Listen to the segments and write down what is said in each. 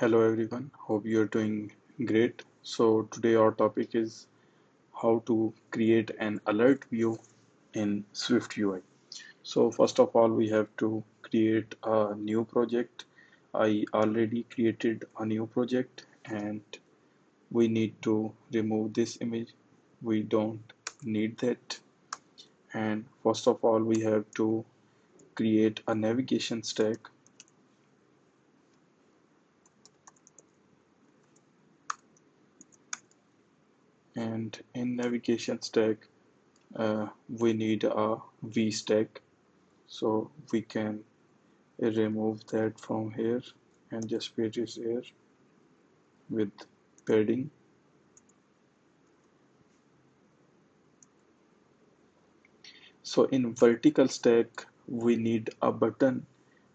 Hello everyone, hope you're doing great. So today our topic is how to create an alert view in SwiftUI. So first of all, we have to create a new project. I already created a new project and we need to remove this image. We don't need that. And first of all, we have to create a navigation stack. And in navigation stack, we need a V stack, so we can remove that from here and just paste it here with padding. So in vertical stack we need a button.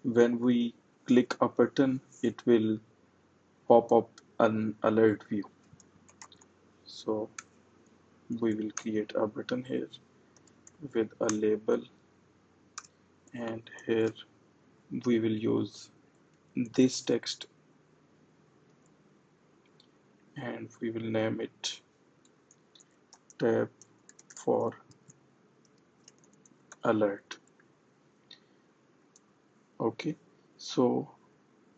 When we click a button, it will pop up an alert view. So we will create a button here with a label, and here we will use this text and we will name it tab for alert. Okay, so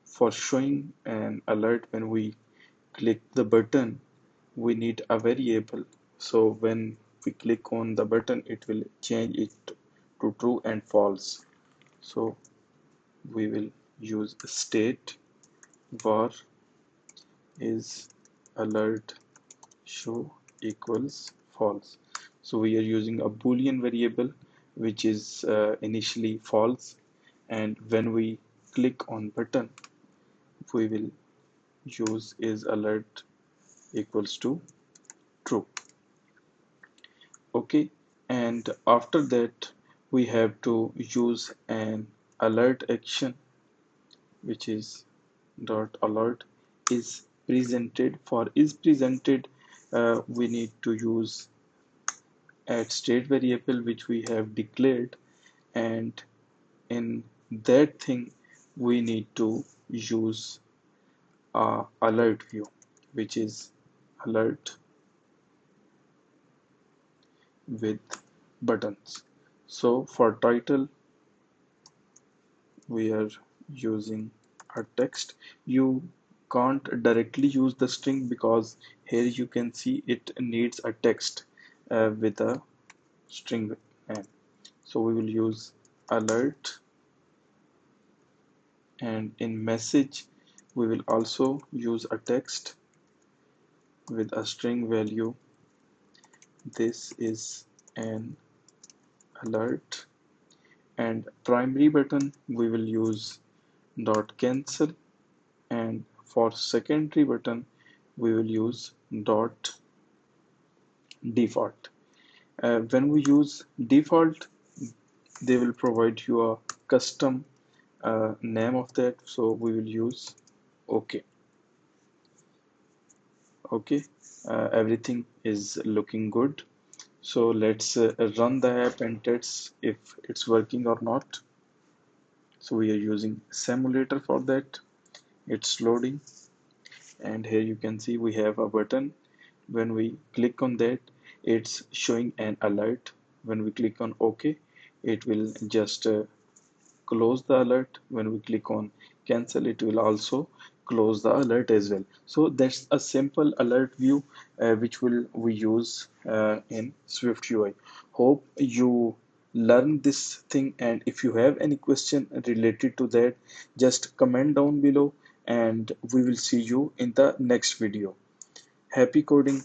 for showing an alert when we click the button, we need a variable. So when we click on the button, it will change it to true and false. So we will use state var is alert show equals false. So we are using a boolean variable which is initially false, and when we click on button, we will use is alert equals to true. Okay, and after that we have to use an alert action which is dot alert is presented. For is presented, we need to use at state variable which we have declared, and in that thing we need to use a alert view which is alert with buttons. So for title we are using a text. You can't directly use the string because here you can see it needs a text with a string name. So we will use alert, and in message we will also use a text with a string value. This is an alert, and primary button we will use dot cancel, and for secondary button we will use dot default. When we use default, they will provide you a custom name of that, so we will use OK. Okay, everything is looking good. So let's run the app and test if it's working or not. So we are using simulator for that. It's loading, and here you can see we have a button. When we click on that, it's showing an alert. When we click on OK, it will just close the alert. When we click on cancel, it will also close the alert as well. So that's a simple alert view which will we use in SwiftUI. Hope you learn this thing, and if you have any question related to that, just comment down below and we will see you in the next video. Happy coding.